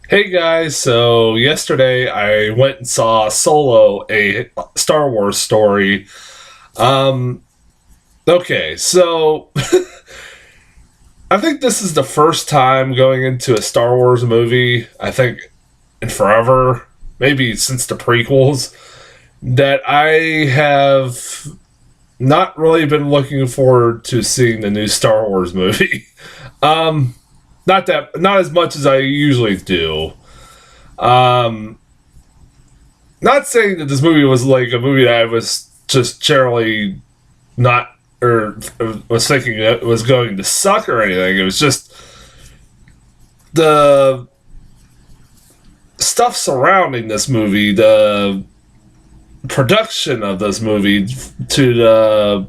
Hey guys, so yesterday I went and saw Solo, a Star Wars story. Um, okay, so I think this is the first time going into a Star Wars movie, I think in forever, maybe since the prequels, that I have not really been looking forward to seeing the new Star Wars movie. um, not as much as I usually do. Um, Not saying that this movie was like a movie that I was just generally not or was thinking it was going to suck or anything. It was just the stuff surrounding this movie, the production of this movie, to the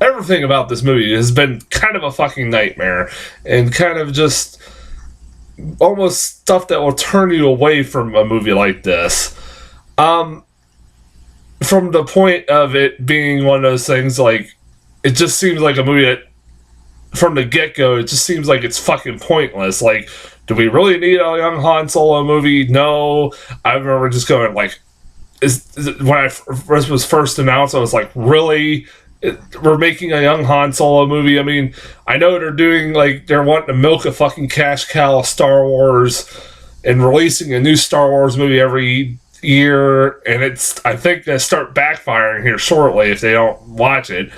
everything about this movie has been kind of a fucking nightmare and kind of just almost stuff that will turn you away from a movie like this. Um, from the point of it being one of those things like it just seems like a movie that from the get-go it just seems like it's fucking pointless. Like, do we really need a young Han Solo movie? No. I remember just going like, is it, when I was first announced, I was like, really, we're making a young Han Solo movie? I mean, I know they're doing like they're wanting to milk a fucking cash cow of Star Wars and releasing a new Star Wars movie every year, and it's I think gonna start backfiring here shortly if they don't watch it.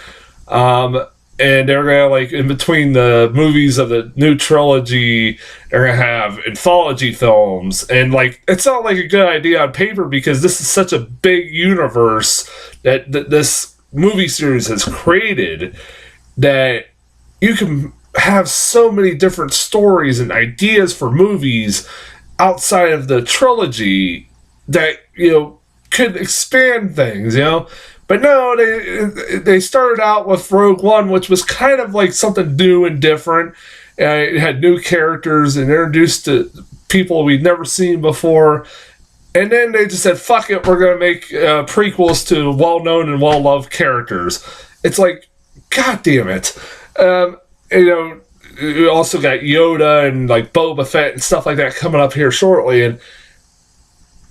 Um, and they're gonna like in between the movies of the new trilogy, they're gonna have anthology films, and like it's not like a good idea on paper because this is such a big universe that this movie series has created that you can have so many different stories and ideas for movies outside of the trilogy that could expand things. But no, they started out with Rogue One, which was kind of like something new and different. It had new characters and introduced to people we'd never seen before. And then they just said, "Fuck it, we're gonna make prequels to well-known and well-loved characters." It's like, God damn it! Um, you know, we also got Yoda and like Boba Fett and stuff like that coming up here shortly, and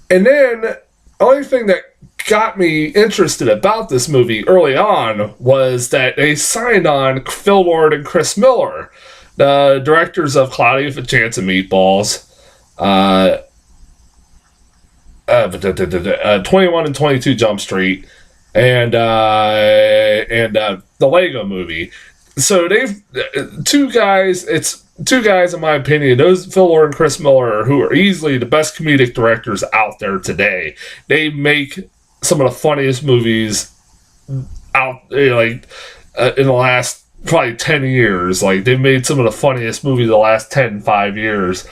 then the only thing that got me interested about this movie early on was that they signed on Phil Lord and Chris Miller, the directors of Cloudy with a Chance of Meatballs, uh, 21 and 22 Jump Street, and the Lego Movie. So they've two guys. It's two guys, in my opinion. Those Phil Lord and Chris Miller, who are easily the best comedic directors out there today. They make some of the funniest movies out in the last probably 10 years. Like, they've made some of the funniest movies the last 10, 5 years.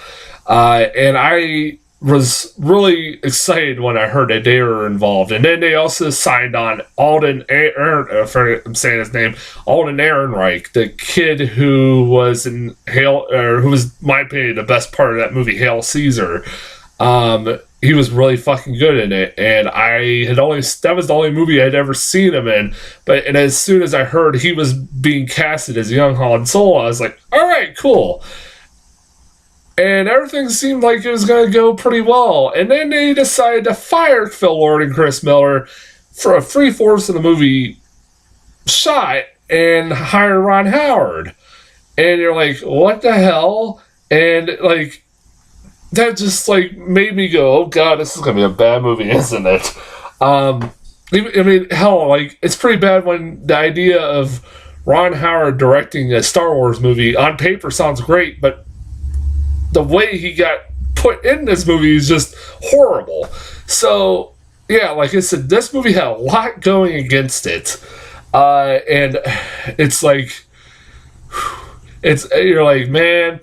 And I was really excited when I heard that they were involved. And then they also signed on Alden Aaron, if I'm saying his name, Alden Ehrenreich, the kid who was in Hail, or who was, in my opinion, the best part of that movie, Hail Caesar. He was really fucking good in it, and that was the only movie I'd ever seen him in. And as soon as I heard he was being casted as young Han Solo, I was like, all right, cool. And everything seemed like it was going to go pretty well. And then they decided to fire Phil Lord and Chris Miller for a 3/4 of the movie shot and hire Ron Howard. And you're like, what the hell? And like, that just like made me go, oh god, this is going to be a bad movie, isn't it? I mean, hell, like, it's pretty bad when the idea of Ron Howard directing a Star Wars movie on paper sounds great, but the way he got put in this movie is just horrible. So, yeah, like I said, this movie had a lot going against it. And it's like, you're like, man,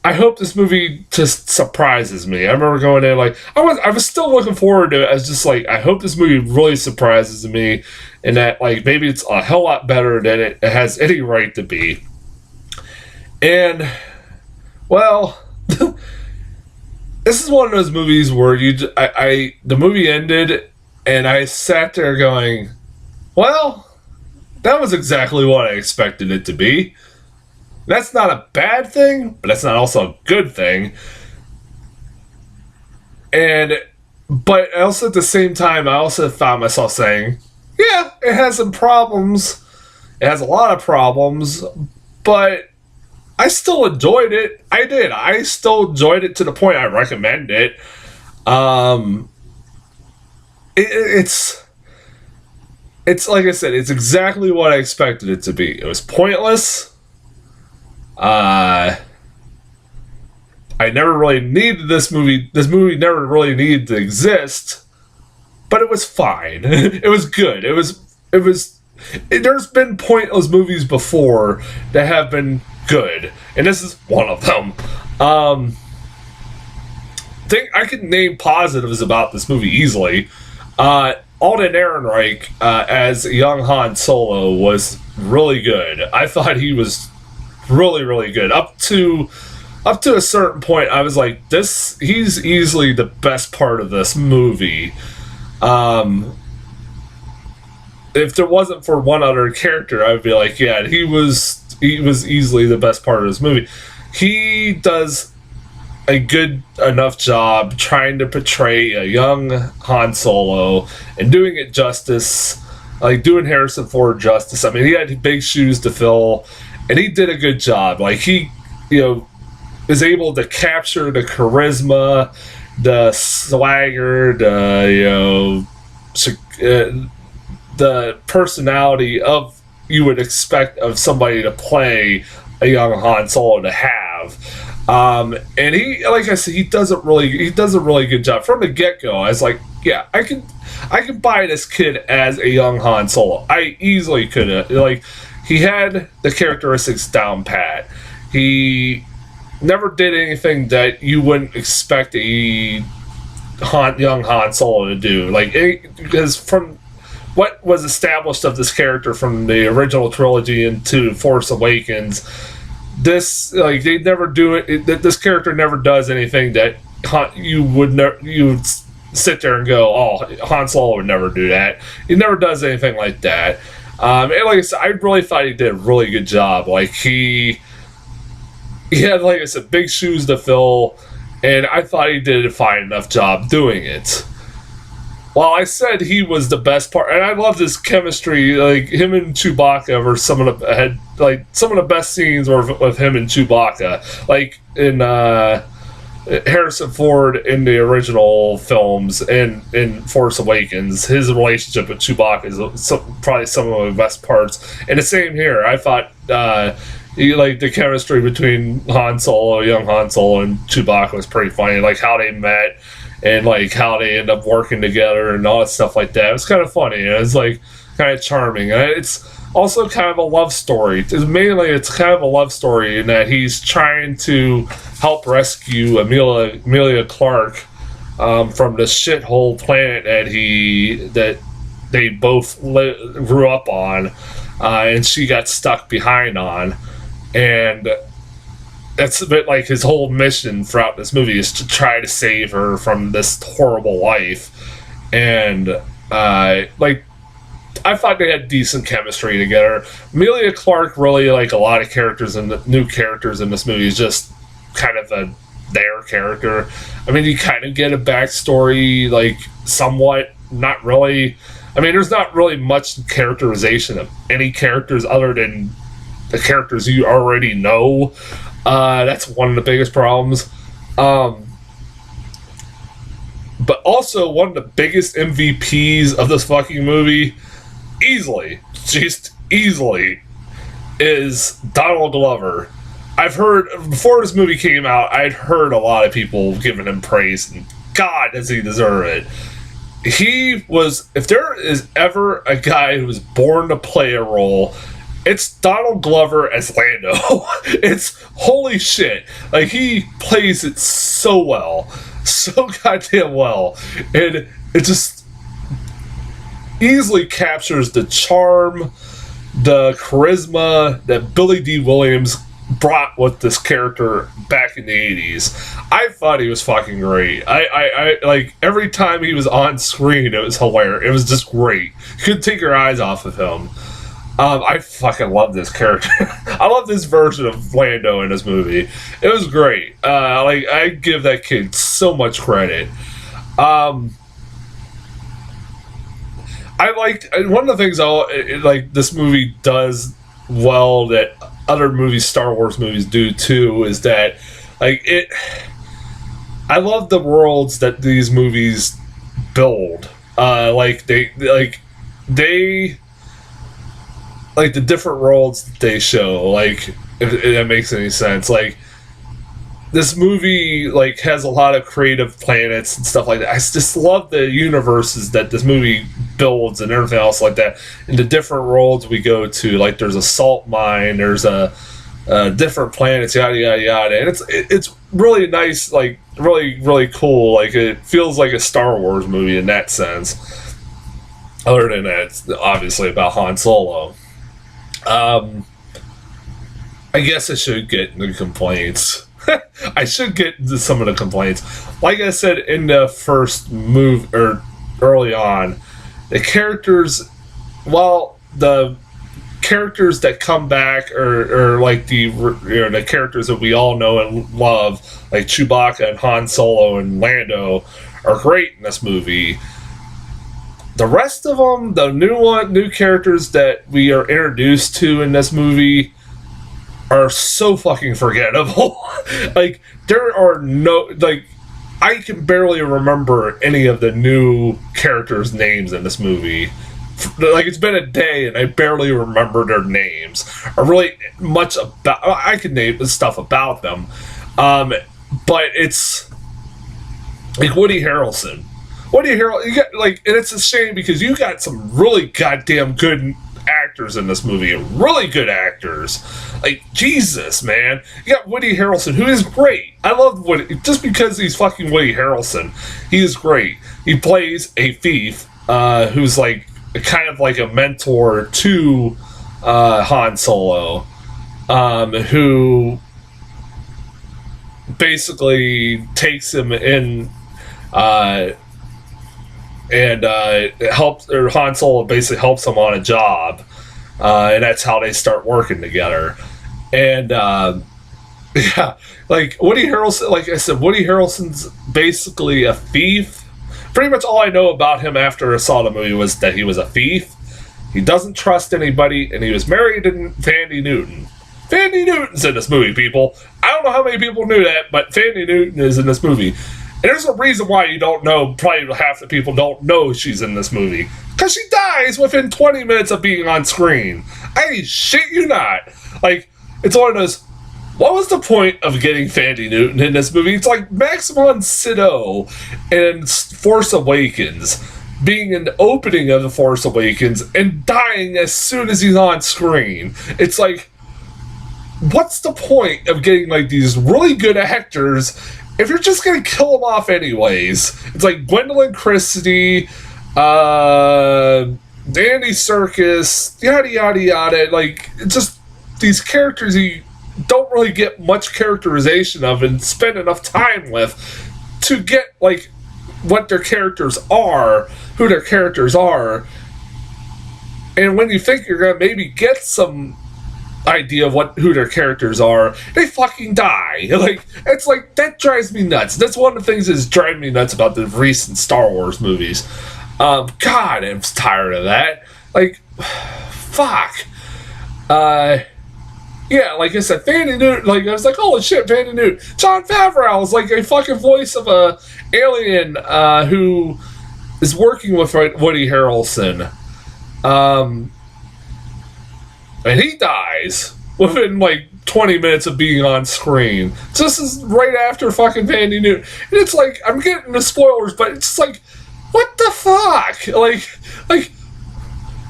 I hope this movie just surprises me. I remember going in like, I was still looking forward to it. I was just like, I hope this movie really surprises me and that, like, maybe it's a hell lot better than it has any right to be. And, well, this is one of those movies where the movie ended and I sat there going, well, that was exactly what I expected it to be. That's not a bad thing, but that's not also a good thing. But also at the same time, I also found myself saying, yeah, it has some problems. It has a lot of problems, but I still enjoyed it. I did. I still enjoyed it to the point I recommend it. It's like I said, it's exactly what I expected it to be. It was pointless. I never really needed this movie. This movie never really needed to exist, but it was fine. It was good. There's been pointless movies before that have been good, and this is one of them. Think I can name positives about this movie easily. Alden Ehrenreich as young Han Solo was really good. I thought he was really, really good. Up to a certain point, I was like, he's easily the best part of this movie. If there wasn't for one other character, I would be like, yeah, he was easily the best part of this movie. He does a good enough job trying to portray a young Han Solo and doing it justice, like doing Harrison Ford justice. I mean, he had big shoes to fill, and he did a good job. Like, he, is able to capture the charisma, the swagger, the personality of you would expect of somebody to play a young Han Solo to have. And he, like I said, he does a really good job from the get-go. I was like, yeah, I can buy this kid as a young Han Solo. I easily could have. Like, he had the characteristics down pat. He never did anything that you wouldn't expect a young Han Solo to do. Like, because from what was established of this character from the original trilogy into Force Awakens, this, like, they never do it. This character never does anything that you would sit there and go, oh, Han Solo would never do that. He never does anything like that. And like I said, I really thought he did a really good job. Like, he had, like I said, big shoes to fill, and I thought he did a fine enough job doing it. While I said he was the best part, and I love this chemistry, like him and Chewbacca were some of the best scenes were with him and Chewbacca, like in Harrison Ford in the original films and in Force Awakens. His relationship with Chewbacca is probably some of the best parts, and the same here. I thought the chemistry between young Han Solo, and Chewbacca was pretty funny, like how they met. And like how they end up working together and all that stuff like that. It was kind of funny. And it's like kind of charming. And it's also kind of a love story. It's kind of a love story in that he's trying to help rescue Emilia Clarke from the shithole planet that they both grew up on, and she got stuck behind on. And that's a bit like his whole mission throughout this movie is to try to save her from this horrible life. And I thought they had decent chemistry together. Emilia Clarke, really, like a lot of characters and the new characters in this movie, is just kind of their character. I mean, you kind of get a backstory, like somewhat, not really. I mean, there's not really much characterization of any characters other than the characters you already know. That's one of the biggest problems. But also one of the biggest MVPs of this fucking movie, just easily, is Donald Glover. I've heard, before this movie came out, I'd heard a lot of people giving him praise, and God, does he deserve it. If there is ever a guy who was born to play a role, it's Donald Glover as Lando. It's holy shit. Like, he plays it so well. So goddamn well. And it just easily captures the charm, the charisma that Billy D. Williams brought with this character back in the 80s. I thought he was fucking great. I like, every time he was on screen, it was hilarious. It was just great. You couldn't take your eyes off of him. I fucking love this character. I love this version of Lando in this movie. It was great. I give that kid so much credit. Um, I liked one of the things like this movie does well that other movies, Star Wars movies, do too, is that like it. I love the worlds that these movies build. They like the different worlds that they show. Like if that makes any sense. Like this movie like has a lot of creative planets and stuff like that. I just love the universes that this movie builds and everything else like that. And the different worlds we go to, like there's a salt mine, there's a different planets, yada yada yada, and it's really nice, like really cool. Like it feels like a Star Wars movie in that sense. Other than that, it's obviously about Han Solo. I guess I should get into complaints. I should get into some of the complaints. Like I said in the first move or early on, the characters, well, the characters that come back are like the characters that we all know and love, like Chewbacca and Han Solo and Lando, are great in this movie. The rest of them, the new characters that we are introduced to in this movie, are so fucking forgettable. Like there are no I can barely remember any of the new characters' names in this movie. Like it's been a day and I barely remember their names. Or really much about. I could name stuff about them, but it's like Woody Harrelson. You got and it's a shame because you got some really goddamn good actors in this movie, really good actors. Like Jesus, man, you got Woody Harrelson, who is great. I love Woody just because he's fucking Woody Harrelson. He is great. He plays a thief who's like kind of like a mentor to Han Solo, who basically takes him in. Han Solo basically helps him on a job, and that's how they start working together. And yeah, like Woody Harrelson, like I said, Woody Harrelson's basically a thief. Pretty much all I know about him after I saw the movie was that he was a thief. He doesn't trust anybody, and he was married to Thandie Newton. Thandie Newton's in this movie, people. I don't know how many people knew that, but Thandie Newton is in this movie. And there's a reason why you don't know, probably half the people don't know she's in this movie. Because she dies within 20 minutes of being on screen. I shit you not. Like, it's one of those, what was the point of getting Thandie Newton in this movie? It's like Max von Sydow in Force Awakens being in the opening of The Force Awakens and dying as soon as he's on screen. It's like, what's the point of getting like these really good actors if you're just gonna kill them off anyways? It's like Gwendolyn Christie, Andy Serkis, yada yada yada. Like, it's just these characters you don't really get much characterization of and spend enough time with to get like what their characters are, who their characters are. And when you think you're gonna maybe get some idea of who their characters are, they fucking die. Like, it's like, that drives me nuts. That's one of the things that's driving me nuts about the recent Star Wars movies. God, I'm tired of that. Like, fuck. Yeah, like I said, Thandie Newton, like, I was like, holy shit, Thandie Newton. Jon Favreau is like a fucking voice of a alien who is working with Woody Harrelson. And he dies within like 20 minutes of being on screen. This is right after fucking Thandie Newton. And it's like, I'm getting the spoilers, but it's just like, what the fuck? Like,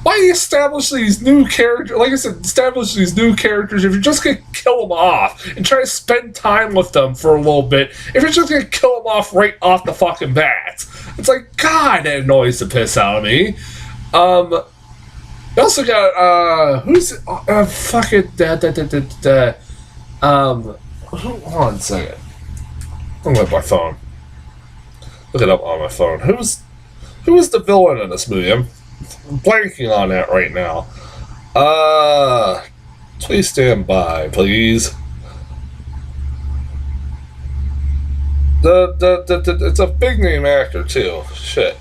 why establish these new characters? Like I said, establish these new characters if you're just gonna kill them off and try to spend time with them for a little bit. If you're just gonna kill them off right off the fucking bat. It's like, God, that annoys the piss out of me. We also got, who's, fucking, hold on a second. I'm looking at my phone. Look it up on my phone. Who was the villain in this movie? I'm blanking on that right now. Please stand by, please. It's a big name actor too. Shit.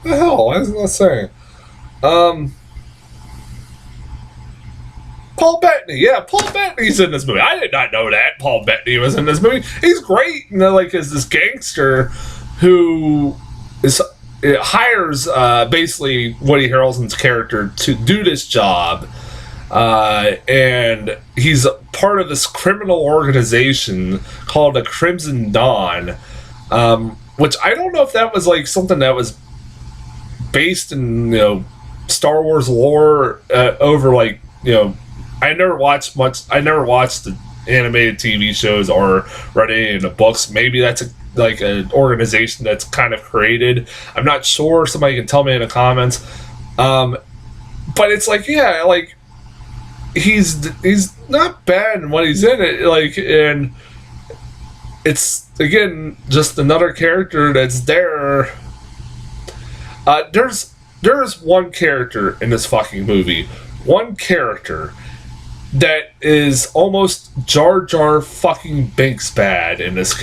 The hell? Why isn't that saying? Um, Paul Bettany. Yeah, Paul Bettany's in this movie. I did not know that Paul Bettany was in this movie. He's great. You know, like as this gangster who is it hires basically Woody Harrelson's character to do this job. And he's part of this criminal organization called the Crimson Dawn, which I don't know if that was like something that was based in Star Wars lore over like I never watched much. I never watched the animated TV shows or read any of the books. Maybe that's like an organization that's kind of created. I'm not sure. Somebody can tell me in the comments. But it's like like. He's not bad in what he's in it, like, and it's again just another character that's there. There's one character in this fucking movie, one character that is almost Jar Jar fucking Binks bad in this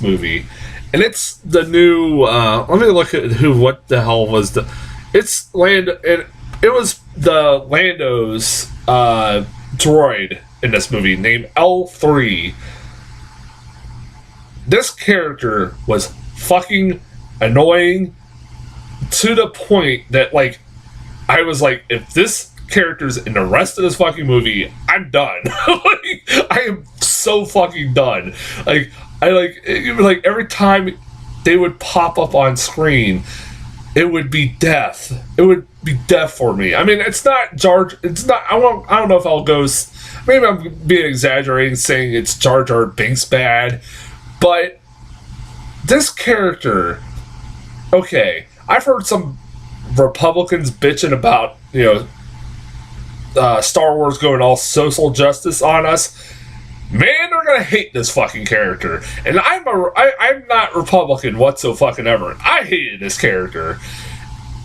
movie, and it's the new. Let me look at what the hell was the. It's Land and. It was the Lando's droid in this movie named L3. This character was fucking annoying to the point that, like, I was like, if this character's in the rest of this fucking movie, I'm done. Like, I am so fucking done. Like, every time they would pop up on screen, it would be death. It would be death for me. I mean, it's not Jar. It's not. I don't know if I'll go. Maybe I'm being exaggerating, saying it's Jar Jar Binks bad, but this character. Okay, I've heard some Republicans bitching about Star Wars going all social justice on us. Man, they're gonna hate this fucking character, and I'm not Republican whatsoever. I hated this character.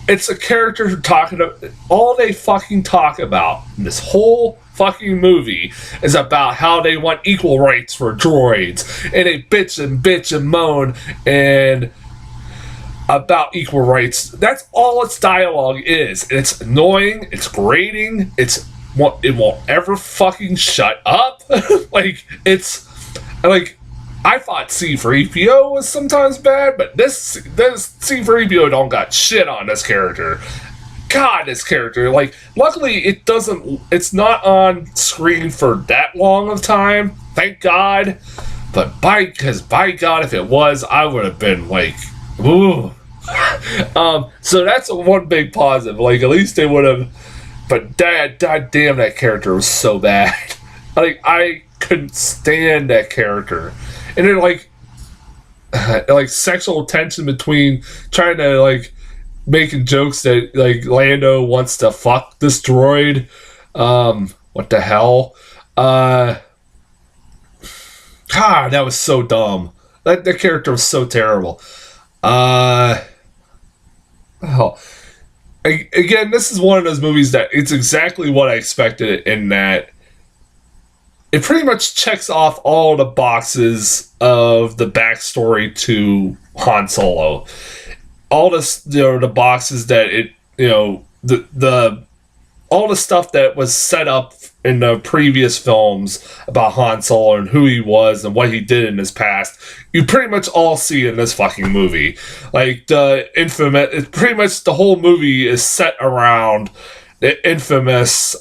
It's a character talking about all they fucking talk about in this whole fucking movie is about how they want equal rights for droids, and they bitch and moan and about equal rights. That's all its dialogue is. And it's annoying. It's grating. It won't ever fucking shut up. Like, it's like, I thought C-3PO was sometimes bad, but this C-3PO don't got shit on this character. God, this character, like, luckily it's not on screen for that long of time, thank God. But by God, if it was, I would have been like, ooh. So that's one big positive. Like, at least they would have. But damn, that character was so bad. Like, I couldn't stand that character. And then, like sexual tension between trying to, like, making jokes that, like, Lando wants to fuck this droid. What the hell? God, that was so dumb. That character was so terrible. Again, this is one of those movies that it's exactly what I expected in that it pretty much checks off all the boxes of the backstory to Han Solo. All this, the boxes that it, all the stuff that was set up in the previous films about Han Solo and who he was and what he did in his past, you pretty much all see in this fucking movie. Like, pretty much the whole movie is set around the infamous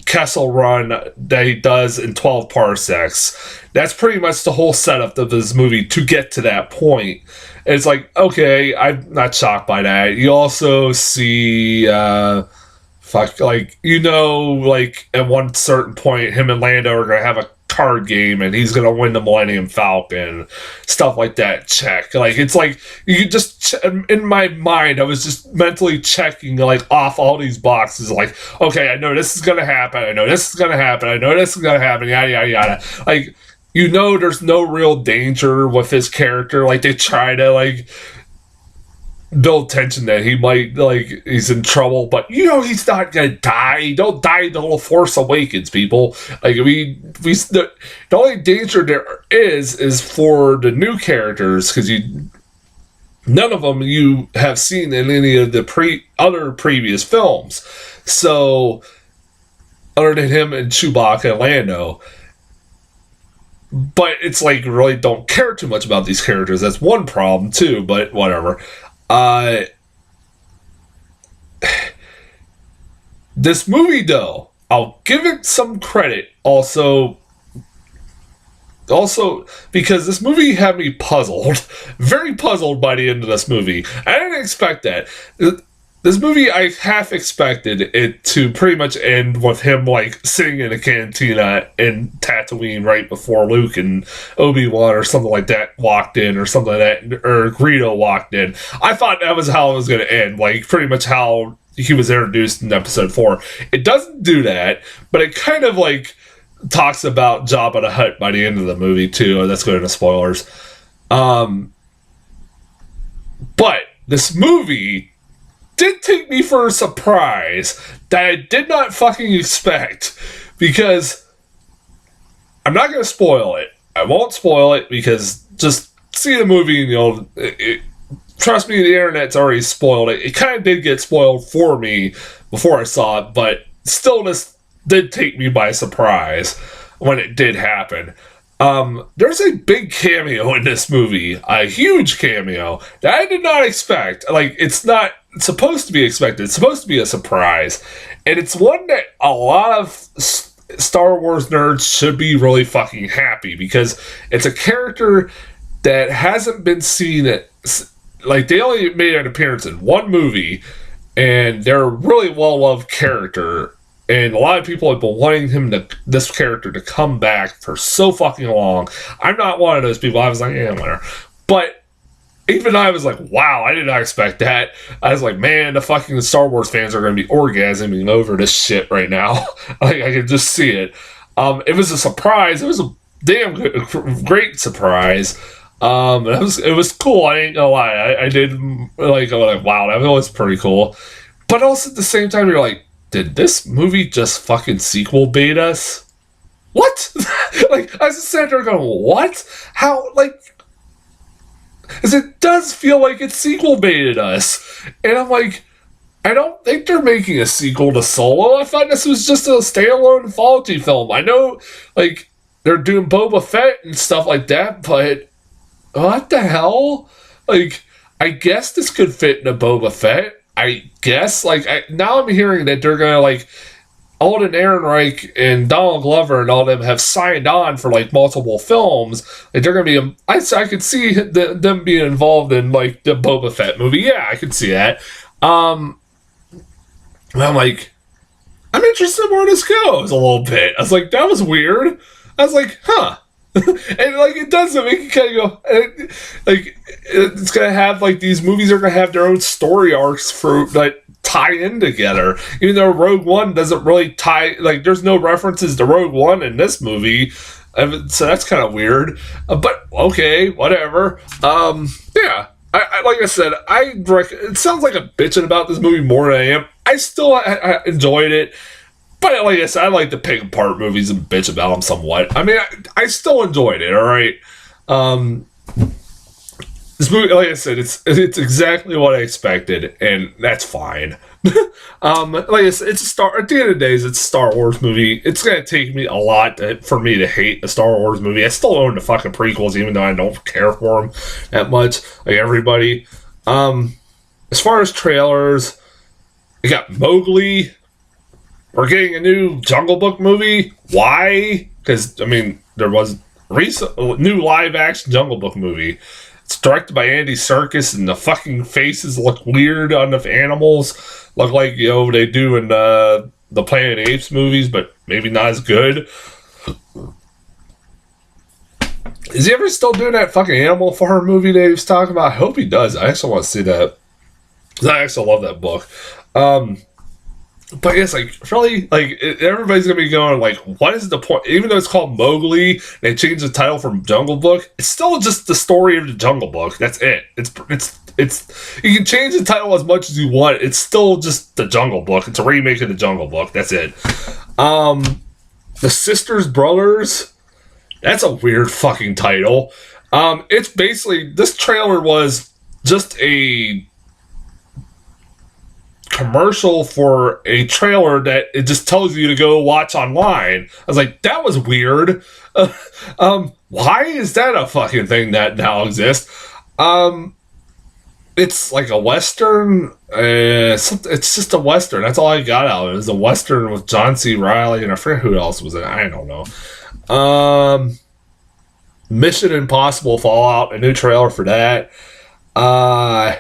Kessel Run that he does in 12 parsecs. That's pretty much the whole setup of this movie to get to that point. And it's like, okay, I'm not shocked by that. You also see, at one certain point, him and Lando are going to have a card game and he's going to win the Millennium Falcon. Stuff like that, check. Like, it's like, you just, in my mind, I was just mentally checking, like, off all these boxes. Like, okay, I know this is going to happen. I know this is going to happen. I know this is going to happen. Yada, yada, yada. Like, there's no real danger with his character. Like, they try to, like, build tension that he might, like, he's in trouble, but he's not gonna die. Don't die in the little Force Awakens, people. Like, the only danger there is for the new characters, because none of them you have seen in any of the other previous films. So, other than him and Chewbacca and Lando. But it's like, really don't care too much about these characters. That's one problem, too, but whatever. This movie, though, I'll give it some credit. Also, because this movie had me puzzled, very puzzled by the end of this movie. I didn't expect that. This movie, I half expected it to pretty much end with him, like, sitting in a cantina in Tatooine right before Luke and Obi-Wan or something like that walked in, or something like that, or Greedo walked in. I thought that was how it was going to end, like, pretty much how he was introduced in Episode 4. It doesn't do that, but it kind of, like, talks about Jabba the Hutt by the end of the movie, too. That's going into spoilers. But this movie did take me for a surprise that I did not fucking expect, because I'm not going to spoil it. I won't spoil it, because just see the movie and trust me, the internet's already spoiled it. It kind of did get spoiled for me before I saw it, but still this did take me by surprise when it did happen. There's a big cameo in this movie, a huge cameo that I did not expect. Like, it's not supposed to be expected. It's supposed to be a surprise, and it's one that a lot of Star Wars nerds should be really fucking happy, because it's a character that hasn't been seen like, they only made an appearance in one movie, and they're a really well-loved character. And a lot of people have been wanting this character to come back for so fucking long. I'm not one of those people. I was like, yeah, whatever. But even I was like, wow, I did not expect that. I was like, man, the fucking Star Wars fans are going to be orgasming over this shit right now. Like, I could just see it. It was a surprise. It was a damn great surprise. It was cool. I ain't gonna lie. I did like, wow, that was pretty cool. But also at the same time, you're like, did this movie just fucking sequel bait us? What? Like, I was just sitting there going, what? How, like, because it does feel like it sequel baited us. And I'm like, I don't think they're making a sequel to Solo. I thought this was just a standalone anthology film. I know, like, they're doing Boba Fett and stuff like that, but what the hell? Like, I guess this could fit in a Boba Fett. I guess, like, now I'm hearing that they're gonna, like, Alden Ehrenreich and Donald Glover and all them have signed on for, like, multiple films. Like, they're gonna be, I could see them being involved in, like, the Boba Fett movie. Yeah, I could see that. And I'm like, I'm interested in where this goes a little bit. I was like, that was weird. I was like, huh. And, like, it does make you kind of go, like, it's gonna have, like, these movies are gonna have their own story arcs for, like, tie in together, even though Rogue One doesn't really tie, like, there's no references to Rogue One in this movie, so that's kind of weird, but okay, whatever. Yeah, I like I said, it sounds like I'm bitching about this movie more than I am. I enjoyed it. But like I said, I like to pick apart movies and bitch about them somewhat. I mean, I still enjoyed it, alright? This movie, like I said, it's exactly what I expected, and that's fine. Like I said, at the end of the day, it's a Star Wars movie. It's going to take me a lot for me to hate a Star Wars movie. I still own the fucking prequels, even though I don't care for them that much, like everybody. As far as trailers, we got Mowgli. We're getting a new Jungle Book movie. Why? Because, I mean, there was a new live-action Jungle Book movie. It's directed by Andy Serkis, and the fucking faces look weird on the animals. Look like, they do in the Planet of the Apes movies, but maybe not as good. Is he ever still doing that fucking Animal Farm movie that he was talking about? I hope he does. I actually want to see that. I actually love that book. But it's like, really, like, everybody's gonna be going, like, what is the point? Even though it's called Mowgli, they changed the title from Jungle Book, it's still just the story of the Jungle Book. That's it. It's it's you can change the title as much as you want. It's still just the Jungle Book. It's a remake of the Jungle Book. That's it. The Sisters Brothers. That's a weird fucking title. It's basically, this trailer was just a commercial for a trailer that it just tells you to go watch online. I was like, that was weird. Why is that a fucking thing that now exists? It's like a Western. It's just a Western. That's all I got out of it. It was a Western with John C. Reilly, and I forget who else was in it. I don't know. Mission Impossible Fallout, a new trailer for that. I'm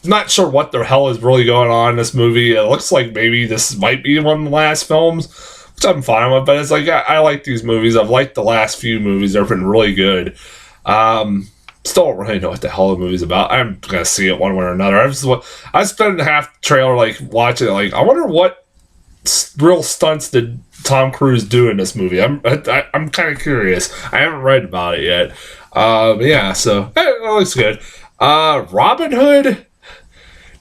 not sure what the hell is really going on in this movie. It looks like maybe this might be one of the last films, which I'm fine with, but it's like, I like these movies. I've liked the last few movies. They've been really good. Still don't really know what the hell the movie's about. I'm gonna see it one way or another. I spent half the trailer like watching it, like, I wonder what real stunts did Tom Cruise do in this movie. I'm kind of curious. I haven't read about it yet. Yeah, so it looks good. Robin Hood.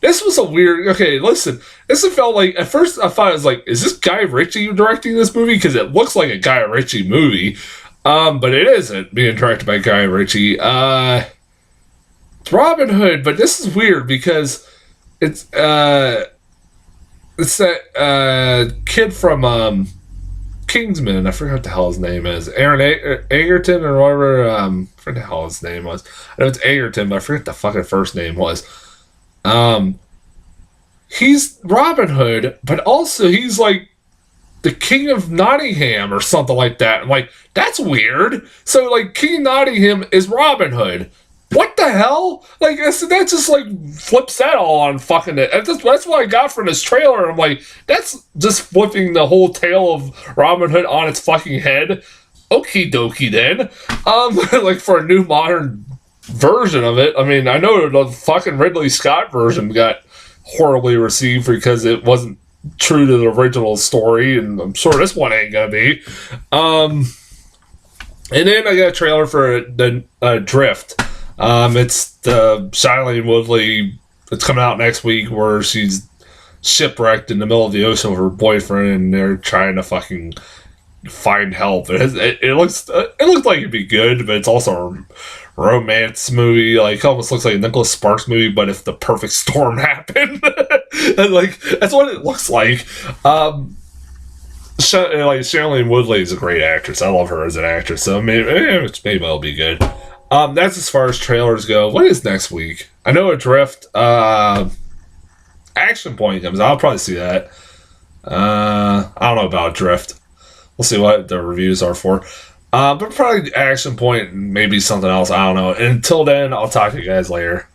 This was a weird. Okay, listen. This felt like, at first I thought it was like, is this Guy Ritchie directing this movie? Because it looks like a Guy Ritchie movie. But it isn't being directed by Guy Ritchie. It's Robin Hood, but this is weird because it's that kid from Kingsman. I forgot what the hell his name is. Aaron Egerton or whatever. I forget the hell his name was. I know it's Egerton, but I forget the fucking first name was. He's Robin Hood, but also he's like the King of Nottingham or something like that. I'm like, that's weird. So like, King of Nottingham is Robin Hood. What the hell? Like, that just like flips that all on fucking it. That's what I got from this trailer. I'm like, that's just flipping the whole tale of Robin Hood on its fucking head. Okie dokie then. Like, for a new modern version of it. I mean, I know the fucking Ridley Scott version got horribly received because it wasn't true to the original story, and I'm sure this one ain't gonna be. And then I got a trailer for the Drift. It's the Shailene Woodley. It's coming out next week, where she's shipwrecked in the middle of the ocean with her boyfriend, and they're trying to fucking find help. It looks like it'd be good, but it's also a romance movie. Like, it almost looks like a Nicholas Sparks movie, but if the perfect storm happened. And like, that's what it looks like. Shailene Woodley is a great actress. I love her as an actress, so maybe it'll be good. That's as far as trailers go. What is next week? I know Adrift. Action Point comes out. I'll probably see that. I don't know about Drift. We'll see what the reviews are for. But probably Action Point and maybe something else. I don't know. And until then, I'll talk to you guys later.